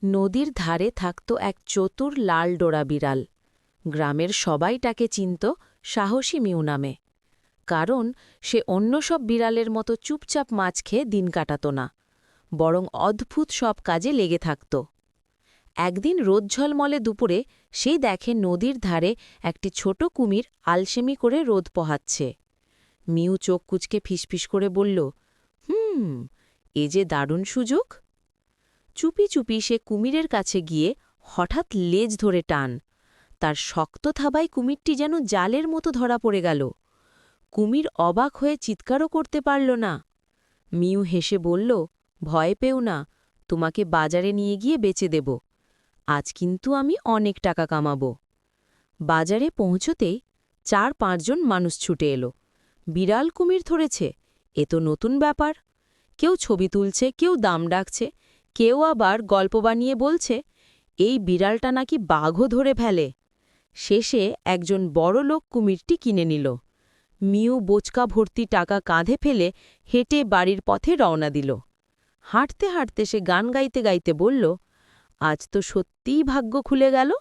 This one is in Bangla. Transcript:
নদীর ধারে থাকত এক চতুর লাল ডোরা বিড়াল। গ্রামের সবাই তাকে চিনত সাহসী মিউ নামে। কারণ সে অন্য সব বিড়ালের মতো চুপচাপ মাছ খেয়ে দিন কাটাত না, বরং অদ্ভুত সব কাজে লেগে থাকত। একদিন রোদ ঝলমলে দুপুরে সেই দেখে নদীর ধারে একটি ছোট কুমির আলসেমি করে রোদ পোহাচ্ছে। মিউ চোখ কুচকে ফিসফিস করে বলল, এ যে দারুণ সুযোগ। চুপি চুপি সে কুমিরের কাছে গিয়ে হঠাৎ লেজ ধরে টান। তার শক্ত থাবায় কুমিরটি যেন জালের মতো ধরা পড়ে গেল। কুমির অবাক হয়ে চিৎকারও করতে পারল না। মিউ হেসে বলল, ভয় পেও না, তোমাকে বাজারে নিয়ে গিয়ে বেচে দেব। আজ কিন্তু আমি অনেক টাকা কামাব। বাজারে পৌঁছতেই ৪-৫ জন মানুষ ছুটে এলো। বিড়াল কুমির ধরেছে, এ তো নতুন ব্যাপার। কেউ ছবি তুলছে, কেউ দাম ডাকছে, কেউ আবার গল্প বানিয়ে বলছে এই বিড়ালটা নাকি বাঘও ধরে ফেলে। শেষে একজন বড় লোক কুমিরটি কিনে নিল। মিউ বোচকা ভর্তি টাকা কাঁধে ফেলে হেঁটে বাড়ির পথে রওনা দিল। হাঁটতে হাঁটতে সে গান গাইতে গাইতে বলল, আজ তো সত্যিই ভাগ্য খুলে গেল।